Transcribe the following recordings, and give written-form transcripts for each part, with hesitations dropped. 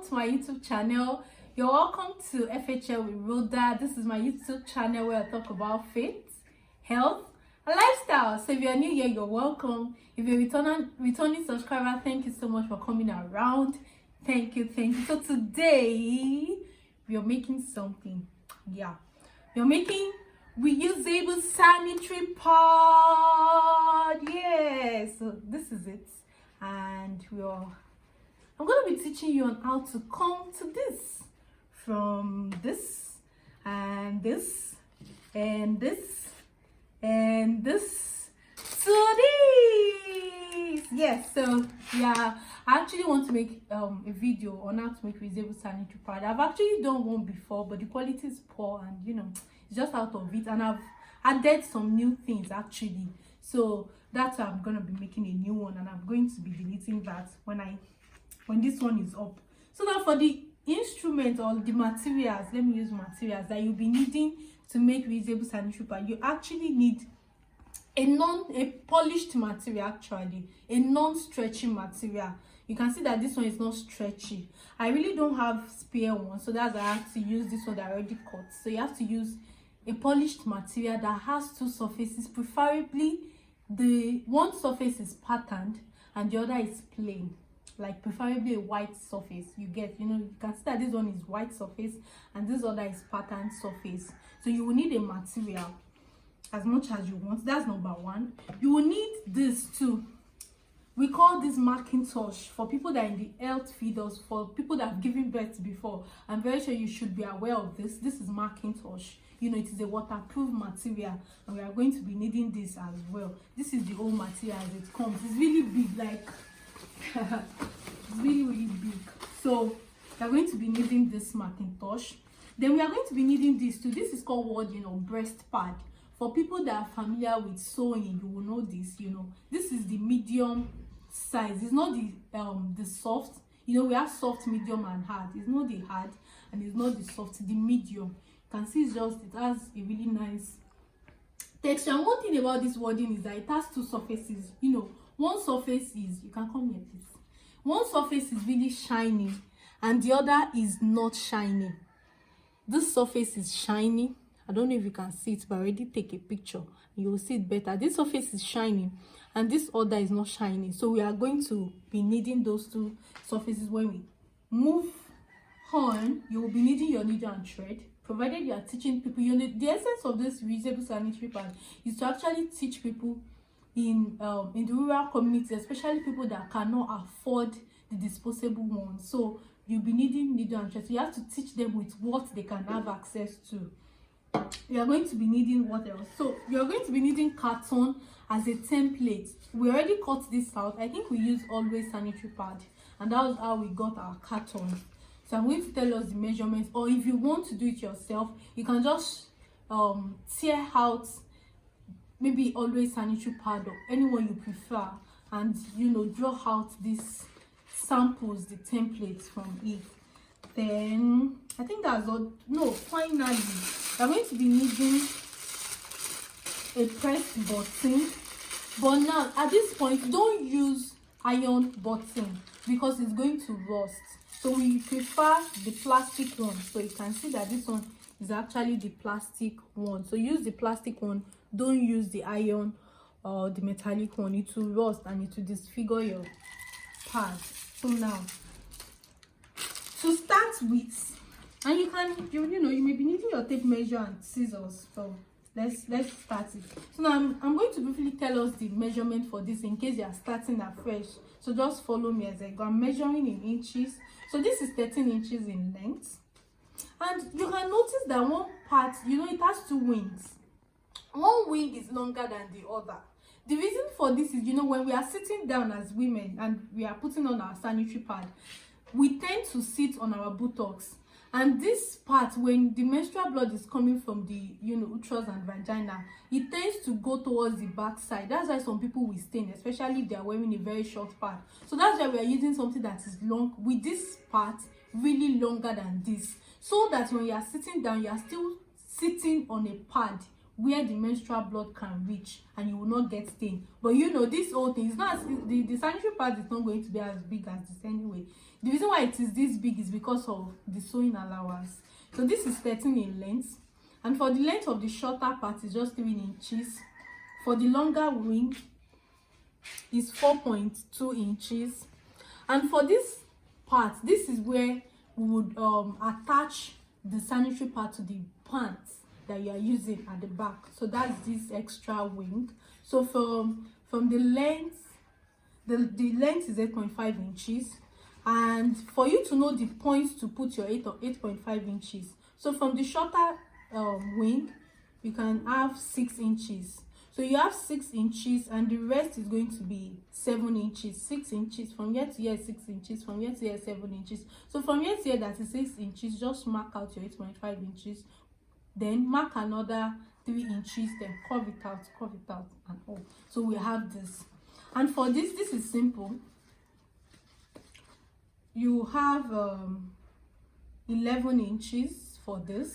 to my YouTube channel. You're welcome to FHL with Rhoda. This is my YouTube channel where I talk about faith, health, and lifestyle. So if you're new here, you're welcome. If you're a returning subscriber, thank you so much for coming around. Thank you. So today we are making something. Yeah, we are making reusable sanitary pad. Yes, so this is it, and I'm going to be teaching you on how to come to this from this and this and this and this to this. Yes, so yeah, I actually want to make a video on how to make reusable sanitary pad. I've actually done one before, but the quality is poor, and it's just out of it, and I've added some new things actually. So that's why I'm going to be making a new one, and I'm going to be deleting that when this one is up. So now for the instrument or the materials, let me use materials that you'll be needing to make reusable sanitary pad. You actually need a polished material, actually a non-stretchy material. You can see that this one is not stretchy. I really don't have spare one, so that's why I have to use this one that I already cut. So you have to use a polished material that has two surfaces, preferably the one surface is patterned and the other is plain, like preferably a white surface. You can see that this one is white surface and this other is patterned surface. So you will need a material as much as you want. That's number one. You will need this too. We call this Macintosh for people that are in the health field, or for people that have given birth before. I'm very sure you should be aware of this. This is Macintosh. It is a waterproof material, and we are going to be needing this as well. This is the whole material as it comes. It's really big, like it's really big. So we are going to be needing this Macintosh. Then we are going to be needing this too. This is called breast pad. For people that are familiar with sewing, you will know this. This is the medium size. It's not the soft. We have soft, medium, and hard. It's not the hard and it's not the soft. The medium. You can see it has a really nice texture. And one thing about this wording is that it has two surfaces. One surface is, you can come here please. One surface is really shiny and the other is not shiny. This surface is shiny. I don't know if you can see it, but I already take a picture. You will see it better. This surface is shiny and this other is not shiny. So we are going to be needing those two surfaces. When we move on, you will be needing your needle and thread, provided you are teaching people. The essence of this reusable sanitary pad is to actually teach people in the rural community, especially people that cannot afford the disposable ones. So you'll be needing needle and thread. So you have to teach them with what they can have access to. We are going to be needing what else? So you're going to be needing carton as a template. We already cut this out. I think we use always sanitary pad, and that was how we got our carton. So I'm going to tell us the measurements, or if you want to do it yourself, you can just tear out maybe always sanitary pad or anyone you prefer, and draw out these samples, the templates from it. Then I think that's all. No, finally we're going to be needing a press button, but now at this point don't use iron button because it's going to rust. So we prefer the plastic one. So you can see that this one is actually the plastic one. So use the plastic one, don't use the iron or the metallic one. It will rust and it will disfigure your pad. So now to start with, and you may be needing your tape measure and scissors. So let's start it. So now I'm going to briefly tell us the measurement for this in case you are starting afresh. So just follow me as I go. I'm measuring in inches. So this is 13 inches in length, and you can notice that one part, it has two wings. One wing is longer than the other. The reason for this is, when we are sitting down as women and we are putting on our sanitary pad, we tend to sit on our buttocks, and this part, when the menstrual blood is coming from the uterus and vagina, it tends to go towards the back side. That's why some people will stain, especially if they are wearing a very short pad. So that's why we are using something that is long, with this part really longer than this, so that when you are sitting down, you are still sitting on a pad where the menstrual blood can reach, and you will not get stain. But you know, this whole thing is not, the sanitary pad is not going to be as big as this anyway. The reason why it is this big is because of the sewing allowance. So this is 13 in length, and for the length of the shorter part is just 3 inches. For the longer wing is 4.2 inches. And for this part, this is where we would attach the sanitary pad to the pants that you are using at the back. So that's this extra wing. So from the length, the length is 8.5 inches. And for you to know the points to put your 8.5 inches, so from the shorter wing, you can have 6 inches. So you have 6 inches, and the rest is going to be 7 inches. 6 inches from here to here, 6 inches from here to here, 7 inches. So from here to here, that is 6 inches. Just mark out your 8.5 inches, then mark another 3 inches, then curve it out, and all. So we have this. And for this is simple. You have 11 inches for this,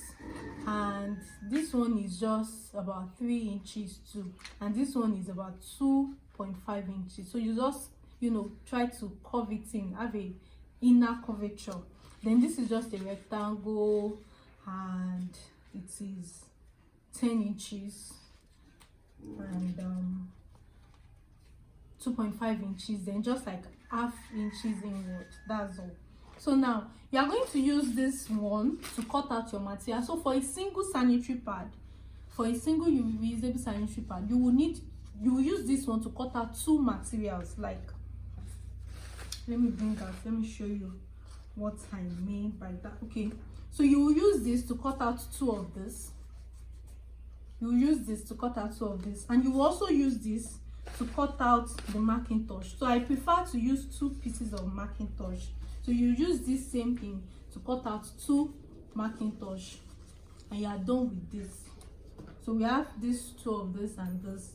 and this one is just about 3 inches too, and this one is about 2.5 inches. So you just, you know, try to curve it in, have a inner curvature. Then this is just a rectangle, and it is 10 inches and 2.5 inches, then just like half inches inward. That's all. So now you are going to use this one to cut out your material. So for a single sanitary pad, for a single reusable sanitary pad, you will use this one to cut out 2 materials. Like, let me show you what I mean by that. Okay, so you will use this to cut out 2 of this. You will use this to cut out 2 of this, and you will also use this to cut out the Macintosh. So I prefer to use 2 pieces of Macintosh. So you use this same thing to cut out 2 Macintosh, and you are done with this. So we have these 2 of this and this.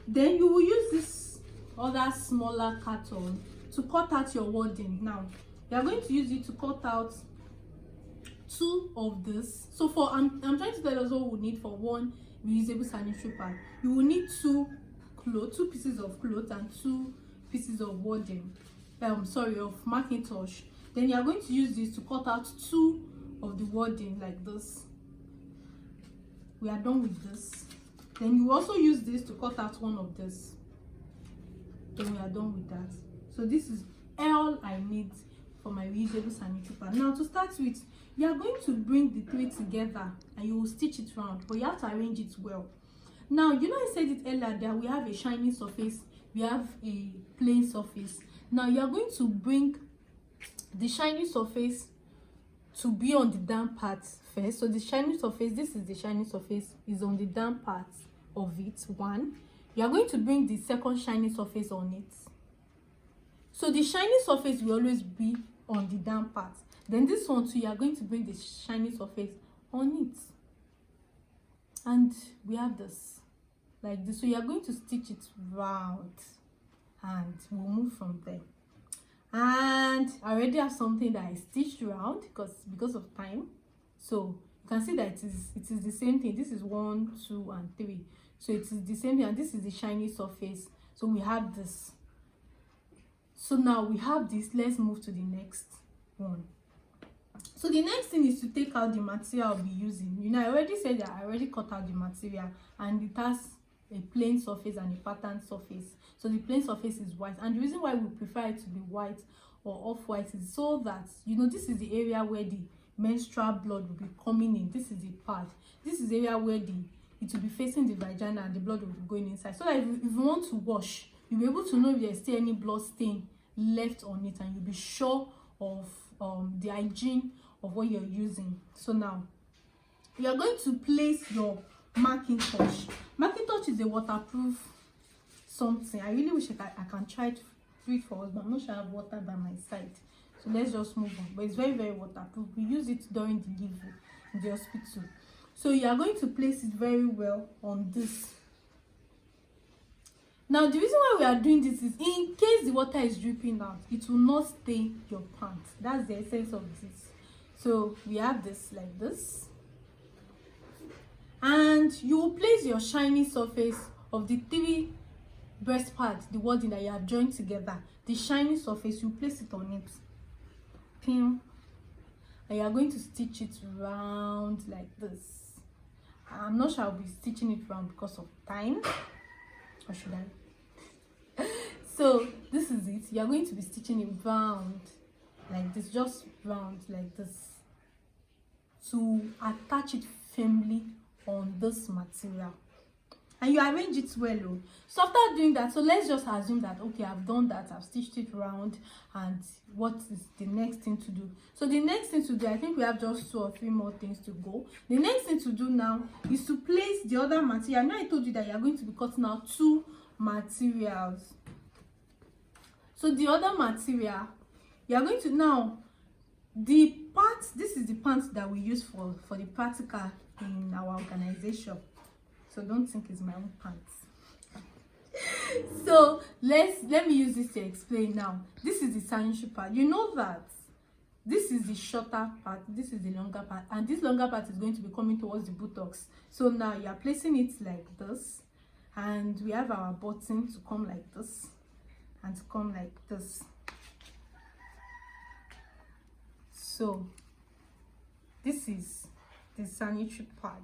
Then you will use this other smaller carton to cut out your wording. Now you are going to use it to cut out 2 of this. So for I'm trying to tell us what we need for one reusable sanitary pad. You will need 2 pieces of cloth and 2 pieces of wording, of Macintosh. Then you are going to use this to cut out 2 of the wording like this. We are done with this. Then you also use this to cut out 1 of this. Then we are done with that. So this is all I need for my reusable sanitary pad. Now to start with, you are going to bring the 3 together and you will stitch it round, but you have to arrange it well. Now, you know, I said it earlier that we have a shiny surface, we have a plain surface. Now you are going to bring the shiny surface to be on the damp part first. So the shiny surface, this is the shiny surface, is on the damp part of it. 1. You are going to bring the second shiny surface on it. So the shiny surface will always be on the damp part. Then this one too, you are going to bring the shiny surface on it. And we have this like this. So you are going to stitch it round, and we'll move from there. And I already have something that I stitched round because of time. So you can see that it is the same thing. This is 1, 2, and 3. So it is the same thing, and this is the shiny surface. So we have this. So now we have this. Let's move to the next one. So the next thing is to take out the material I'll be using. You know, I already said that I already cut out the material, and it has a plain surface and a patterned surface. So the plain surface is white, and the reason why we prefer it to be white or off-white is so that, you know, this is the area where the menstrual blood will be coming in. This is the part. This is the area where it will be facing the vagina, and the blood will be going inside. So that if you want to wash, you'll be able to know if there's still any blood stain left on it, and you'll be sure of the hygiene of what you're using. So now you are going to place your Macintosh. Macintosh is a waterproof something. I really wish I can try to do it for us, but I'm not sure I have water by my side. So let's just move on. But it's very, very waterproof. We use it during delivery in the hospital. So you are going to place it very well on this. Now the reason why we are doing this is in case the water is dripping out, it will not stain your pants. That's the essence of this. So we have this like this, and and you will place your shiny surface of the 3 breast pads, the wording that you have joined together, the shiny surface, you place it on it, pin, and you are going to stitch it round like this. I'm not sure I'll be stitching it round because of time, or should I? So this is it. You are going to be stitching it round like this, just round like this, to attach it firmly on this material, and you arrange it well. So after doing that, so let's just assume that, okay, I've done that, I've stitched it round, and what is the next thing to do? So the next thing to do, I think we have just 2 or 3 more things to go. The next thing to do now is to place the other material. Now I told you that you are going to be cutting out 2 materials. So the other material, you are going to now, the part, this is the part that we use for the practical in our organization, so don't think it's my own pants. So let me use this to explain now. This is the sanitary part. You know that this is the shorter part, this is the longer part, and this longer part is going to be coming towards the buttocks. So now you are placing it like this, and we have our button to come like this and to come like this. So this is the sanitary part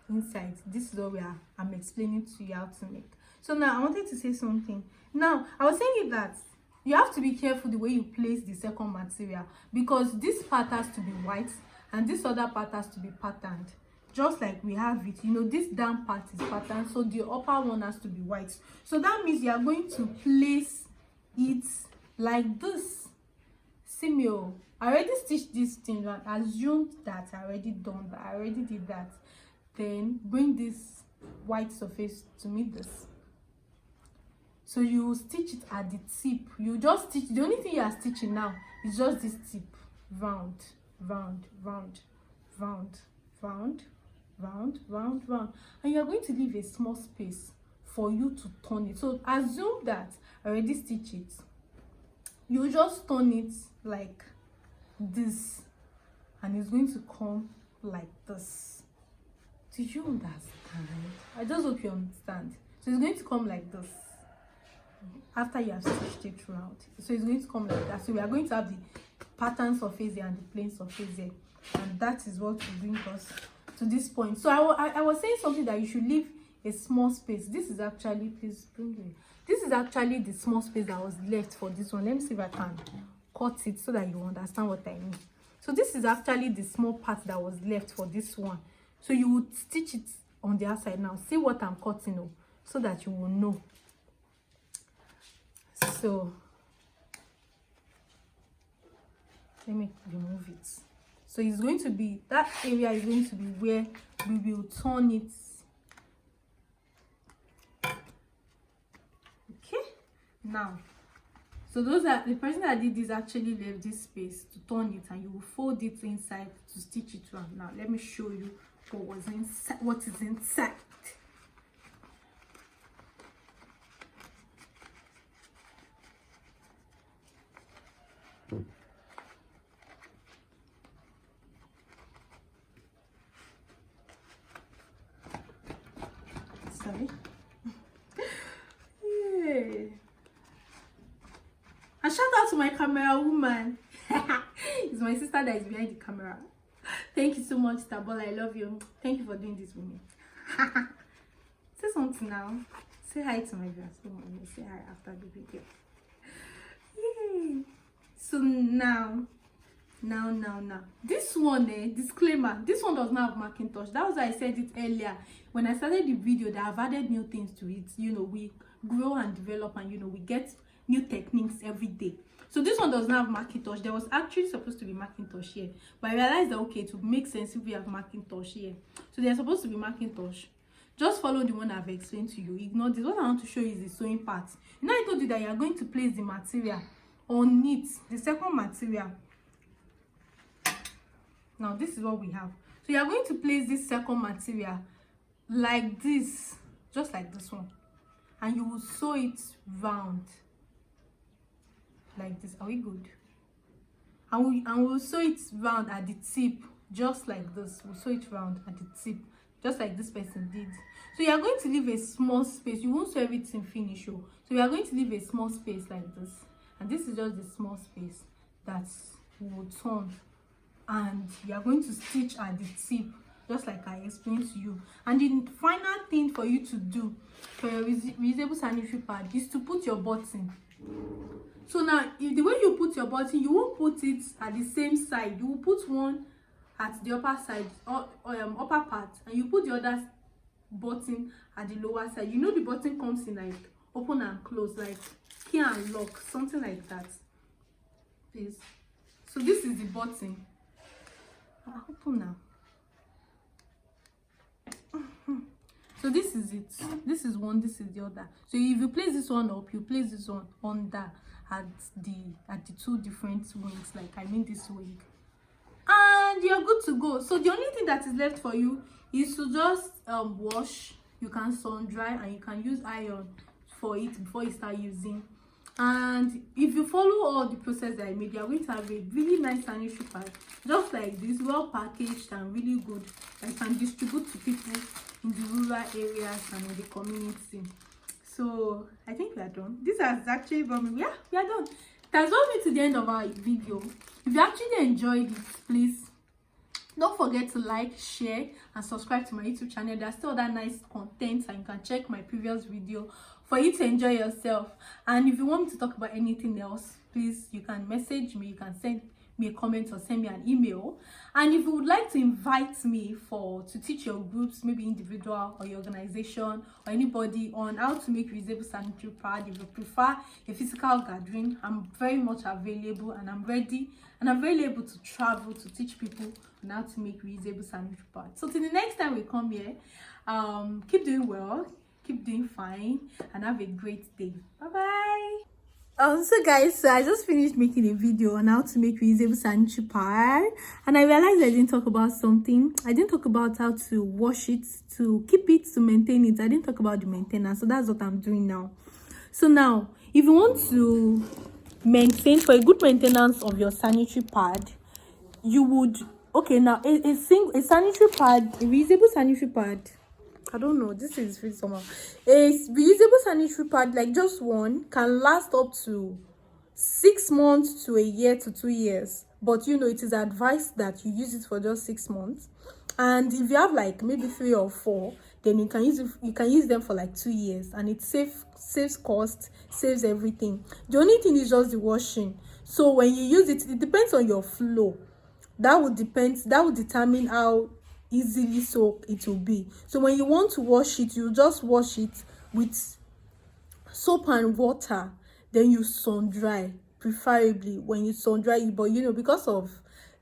inside. This is what I'm explaining to you how to make. So now I wanted to say something. Now I was saying that you have to be careful the way you place the second material, because this part has to be white and this other part has to be patterned, just like we have it. You know, this down part is patterned, so the upper one has to be white. So that means you are going to place it like this. See me, I already stitched this thing and assumed that I already done that, I already did that. Then bring this white surface to meet this. So you stitch it at the tip. You just stitch, the only thing you are stitching now is just this tip, round, round, round, round, round, round, round, round, and you are going to leave a small space for you to turn it. So assume that I already stitch it. You just turn it like this, and it's going to come like this. Did you understand? I just hope you understand. So it's going to come like this after you have stitched it round. So it's going to come like that. So we are going to have the pattern surface here and the plain surface here, and that is what will bring us to this point. So I was saying something that you should leave a small space. This is actually, please bring it. This is actually the small space that was left for this one. Let me see if I can cut it so that you understand what I mean. So this is actually the small part that was left for this one. So you would stitch it on the outside. Now see what I'm cutting, so that you will know. So let me remove it. So it's going to be, that area is going to be where we will turn it. Okay, now, so those are the person that did this actually left this space to turn it, and you will fold it inside to stitch it around. Now let me show you what was inside, what is inside. Sorry. Yay. And shout out to my camera woman. It's my sister that is behind the camera. Thank you so much, Tabol. I love you. Thank you for doing this with me. Say something now. Say hi to my viewers. Say hi after the video. Yay. So now this one, disclaimer, this one does not have Macintosh. That was why I said it earlier when I started the video, that I've added new things to it. You know, we grow and develop, and you know, we get new techniques every day. So this one does not have Macintosh. There was actually supposed to be Macintosh here, but I realized that, okay, it would make sense if we have Macintosh here. So they're supposed to be Macintosh. Just follow the one I've explained to you. Ignore this. What I want to show you is the sewing part. You know, I told you that you are going to place the material on it, the second material. Now this is what we have. So you are going to place this second material like this, just like this one, and you will sew it round like this. Are we good? And we'll sew it round at the tip, just like this. We'll sew it round at the tip just like this person did. So you are going to leave a small space. You won't sew everything finish. Oh. So you are going to leave a small space like this, and this is just the small space that will turn, and you are going to stitch at the tip, just like I explained to you. And the final thing for you to do for your reusable sanitary pad is to put your button. So now, if the way you put your button, you won't put it at the same side. You will put one at the upper side or upper part, and you put the other button at the lower side. You know the button comes in like open and close, like key and lock, something like that. Please. So this is the button. Open now. So this is it. This is one, this is the other. So if you place this one up, you place this one under at the two different wings, like I mean this wing, and you're good to go. So the only thing that is left for you is to just wash. You can sun dry, and you can use iron for it before you start using. And if you follow all the process that I made, you are going to have a really nice sanitary pad, just like this, well packaged and really good, that you can distribute to people in the rural areas and in the community. So I think we are done. This has actually brought me, yeah, we are done. That's brought me to the end of our video. If you actually enjoyed it, please don't forget to like, share, and subscribe to my YouTube channel. There's still other nice content, and you can check my previous video for you to enjoy yourself. And if you want me to talk about anything else, please, you can message me, you can send me a comment or send me an email. And if you would like to invite me to teach your groups, maybe individual or your organization or anybody, on how to make reusable sanitary pad, if you prefer a physical gathering, I'm very much available, and I'm ready and I'm very able to travel to teach people on how to make reusable sanitary pads. So till the next time we come here, keep doing well, keep doing fine, and have a great day. Bye bye. So guys, so I just finished making a video on how to make reusable sanitary pad, and I realized I didn't talk about something. I didn't talk about how to wash it, to keep it, to maintain it. I didn't talk about the maintenance, so that's what I'm doing now. So now, if you want to maintain, for a good maintenance of your sanitary pad, you would, okay, now a sanitary pad, a reusable sanitary pad, I don't know, this is really somehow. A reusable sanitary pad, like just one, can last up to 6 months to a year to 2 years. But you know, it is advised that you use it for just 6 months. And if you have like maybe 3 or 4, then you can use them for like 2 years, and it saves cost, saves everything. The only thing is just the washing. So when you use it, it depends on your flow. That would determine how easily soap it will be. So when you want to wash it, you just wash it with soap and water, then you sun dry, preferably when you sun dry it. But you know, because of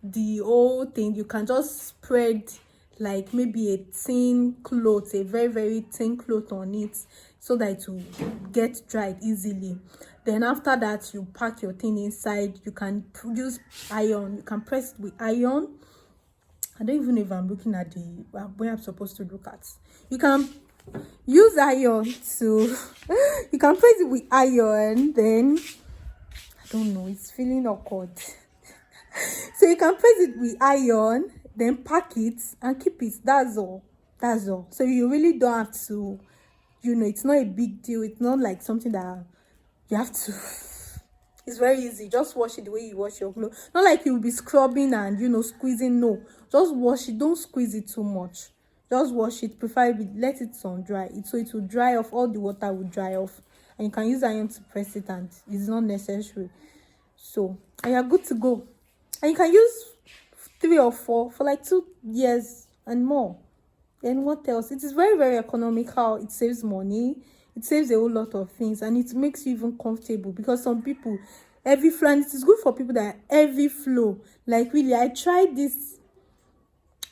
the whole thing, you can just spread like maybe a thin cloth, a very, very thin cloth on it, so that it will get dried easily. Then after that, you pack your thing inside. You can use iron, you can press it with iron. I don't even know if I'm looking at the where I'm supposed to look at. You can use iron to you can press it with iron, then I don't know, it's feeling awkward. So you can press it with iron, then pack it and keep it. That's all. So you really don't have to, you know, it's not a big deal. It's not like something that you have to it's very easy. Just wash it the way you wash your clothes. Not like you'll be scrubbing and, you know, squeezing. No, just wash it. Don't squeeze it too much. Just wash it, preferably let it sun dry it, so it will dry off. All the water will dry off, and you can use iron to press it, and it's not necessary. So, and you're good to go. And you can use 3 or 4 for like 2 years and more. Then what else? It is very, very economical. It saves money. It saves a whole lot of things, and it makes you even comfortable, because some people, every flow, and it is good for people that every flow, like really, I tried this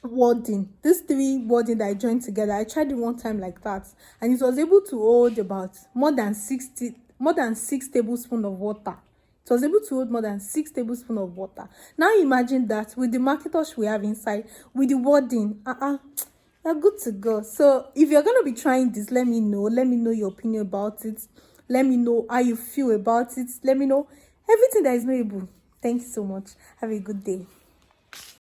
wording, this 3 wording that I joined together. I tried it one time like that, and it was able to hold about more than 6 tablespoons of water. It was able to hold more than 6 tablespoons of water. Now imagine that with the marketers we have inside, with the wording, you're good to go. So if you're going to be trying this, let me know your opinion about it. Let me know how you feel about it. Let me know everything that is knowable. Thank you so much. Have a good day.